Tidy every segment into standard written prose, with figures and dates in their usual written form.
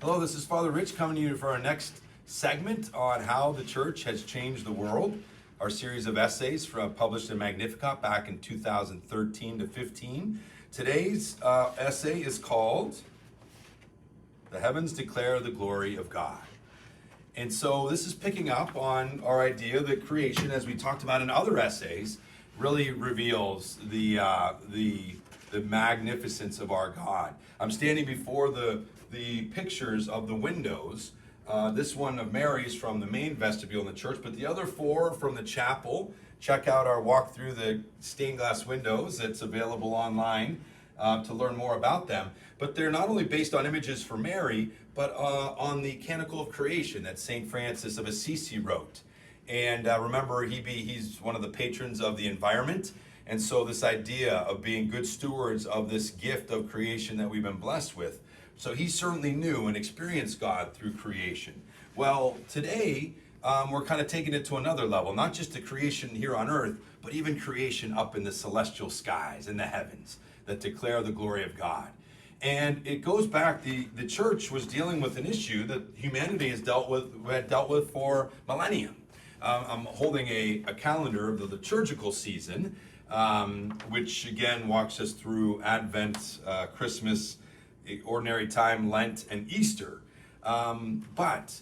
Hello, this is Father Rich coming to you for our next segment on how the church has changed the world. Our series of essays published in Magnificat back in 2013 to 15. Today's essay is called The Heavens Declare the Glory of God. And so this is picking up on our idea that creation, as we talked about in other essays, really reveals the magnificence of our God. I'm standing before the pictures of the windows. This one of Mary's from the main vestibule in the church, but the other four from the chapel. Check out our walk through the stained glass windows that's available online to learn more about them. But they're not only based on images for Mary, but on the Canticle of Creation that St. Francis of Assisi wrote. And remember, he's one of the patrons of the environment. And so this idea of being good stewards of this gift of creation that we've been blessed with. So he certainly knew and experienced God through creation. Well, today we're kind of taking it to another level, not just the creation here on earth, but even creation up in the celestial skies, in the heavens, that declare the glory of God. And it goes back, the church was dealing with an issue that humanity had dealt with for millennia. I'm holding a calendar of the liturgical season, which again walks us through Advent, Christmas, Ordinary Time, Lent, and Easter. But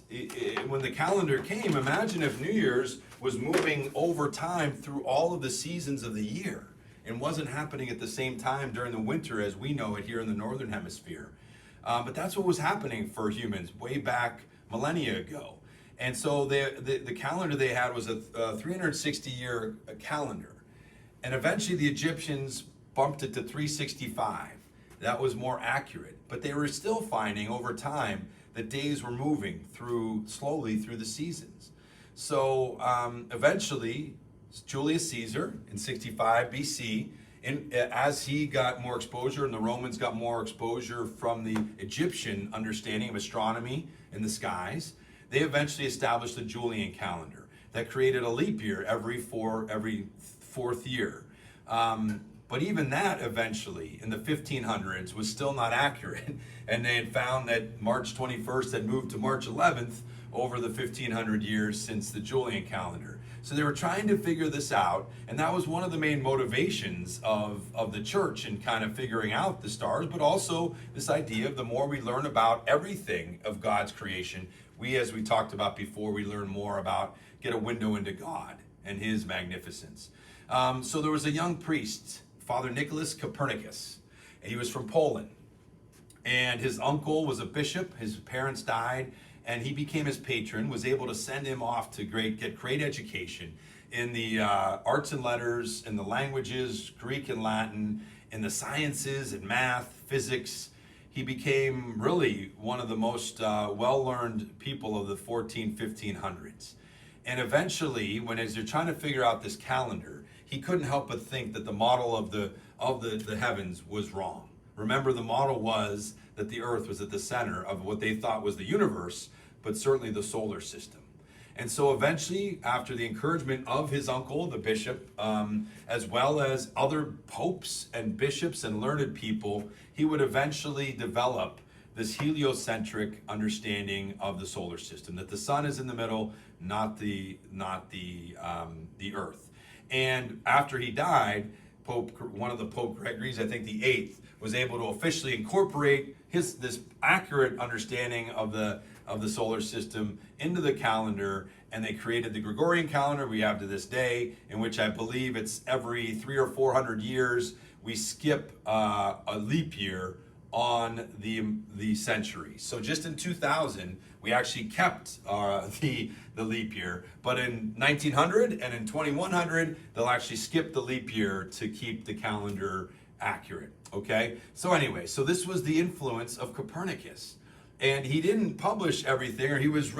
when the calendar came, imagine if New Year's was moving over time through all of the seasons of the year and wasn't happening at the same time during the winter as we know it here in the Northern Hemisphere. But that's what was happening for humans way back millennia ago. And so the calendar they had was a 360-year calendar. And eventually the Egyptians bumped it to 365. That was more accurate. But they were still finding over time that days were moving slowly through the seasons. So eventually, Julius Caesar in 65 BC, as he got more exposure and the Romans got more exposure from the Egyptian understanding of astronomy in the skies, they eventually established the Julian calendar that created a leap year every fourth year. But even that eventually in the 1500s was still not accurate. And they had found that March 21st had moved to March 11th over the 1500 years since the Julian calendar. So they were trying to figure this out. And that was one of the main motivations of the church in kind of figuring out the stars, but also this idea of the more we learn about everything of God's creation, as we talked about before, we learn more about, get a window into God and his magnificence. So there was a young priest, Father Nicholas Copernicus. He was from Poland. And his uncle was a bishop. His parents died. And he became his patron, was able to send him off to get great education in the arts and letters, in the languages, Greek and Latin, in the sciences and math, physics. He became really one of the most well-learned people of the 1500s. And eventually, as you're trying to figure out this calendar, he couldn't help but think that the model of the heavens was wrong. Remember, the model was that the earth was at the center of what they thought was the universe, but certainly the solar system. And so eventually, after the encouragement of his uncle, the bishop, as well as other popes and bishops and learned people, he would eventually develop this heliocentric understanding of the solar system, that the sun is in the middle, not the earth. And after he died, one of the Pope Gregory's, I think the 8th, was able to officially incorporate this accurate understanding of the solar system into the calendar, and they created the Gregorian calendar we have to this day, in which I believe it's every 300 or 400 years we skip a leap year on the century. So just in 2000, we actually kept the leap year, but in 1900 and in 2100, they'll actually skip the leap year to keep the calendar accurate. Okay. So anyway, so this was the influence of Copernicus, and he didn't publish everything, or he was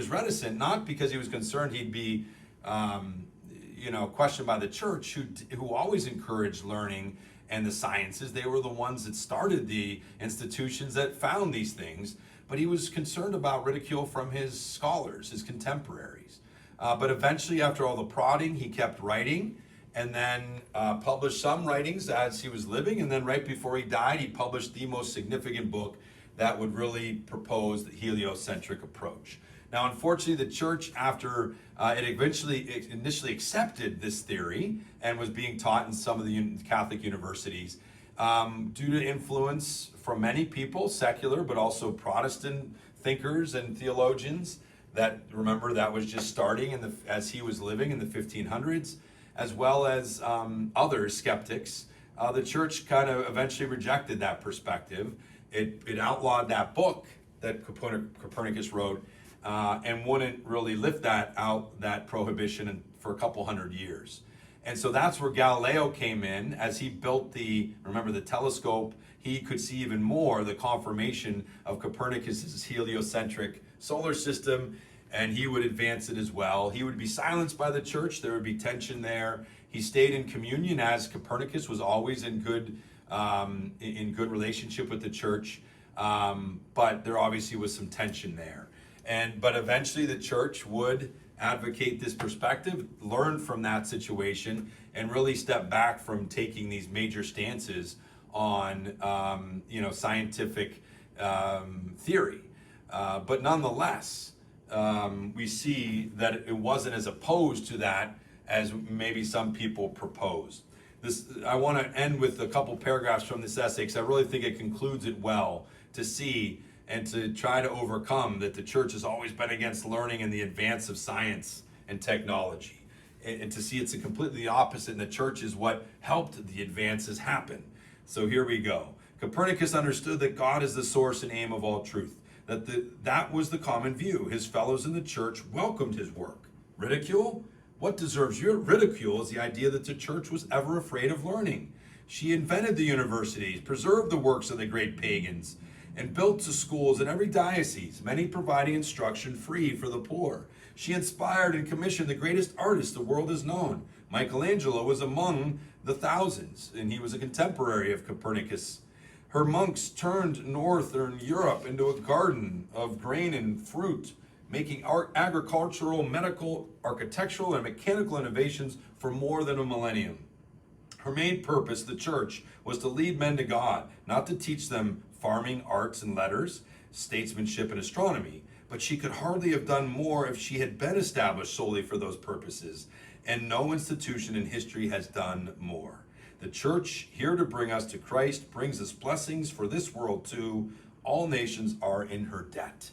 reticent, not because he was concerned he'd be questioned by the church, who always encouraged learning and the sciences. They were the ones that started the institutions that found these things. But he was concerned about ridicule from his scholars, his contemporaries. But eventually, after all the prodding, he kept writing, and then published some writings as he was living. And then right before he died, he published the most significant book that would really propose the heliocentric approach. Now, unfortunately, the church, after it initially accepted this theory and was being taught in some of the Catholic universities, due to influence from many people, secular, but also Protestant thinkers and theologians, that, remember, that was just starting as he was living in the 1500s, as well as other skeptics, the church kind of eventually rejected that perspective. It outlawed that book that Copernicus wrote, and wouldn't really lift that prohibition for a couple hundred years. And so that's where Galileo came in. As he built the telescope, he could see even more the confirmation of Copernicus's heliocentric solar system, and he would advance it as well. He would be silenced by the church. There would be tension there. He stayed in communion, as Copernicus was always in good relationship with the church, but there obviously was some tension there. But eventually the church would advocate this perspective, learn from that situation, and really step back from taking these major stances on scientific theory. But nonetheless, we see that it wasn't as opposed to that as maybe some people proposed. I want to end with a couple paragraphs from this essay, because I really think it concludes it well, to see and to try to overcome that the church has always been against learning and the advance of science and technology. And to see it's completely opposite, and the church is what helped the advances happen. So here we go. Copernicus understood that God is the source and aim of all truth. That was the common view. His fellows in the church welcomed his work. Ridicule? What deserves your ridicule is the idea that the church was ever afraid of learning. She invented the universities, preserved the works of the great pagans, and built schools in every diocese, many providing instruction free for the poor. She inspired and commissioned the greatest artists the world has known. Michelangelo was among the thousands, and he was a contemporary of Copernicus. Her monks turned northern Europe into a garden of grain and fruit, making agricultural, medical, architectural, and mechanical innovations for more than a millennium. Her main purpose, the church, was to lead men to God, not to teach them farming, arts, and letters, statesmanship, and astronomy. But she could hardly have done more if she had been established solely for those purposes, and no institution in history has done more. The church, here to bring us to Christ, brings us blessings for this world too. All nations are in her debt.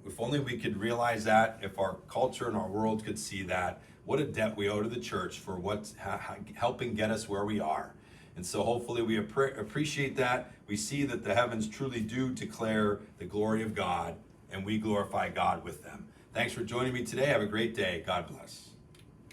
If only we could realize that, if our culture and our world could see that, what a debt we owe to the church for what's helping get us where we are. And so hopefully we appreciate that. We see that the heavens truly do declare the glory of God, and we glorify God with them. Thanks for joining me today. Have a great day. God bless.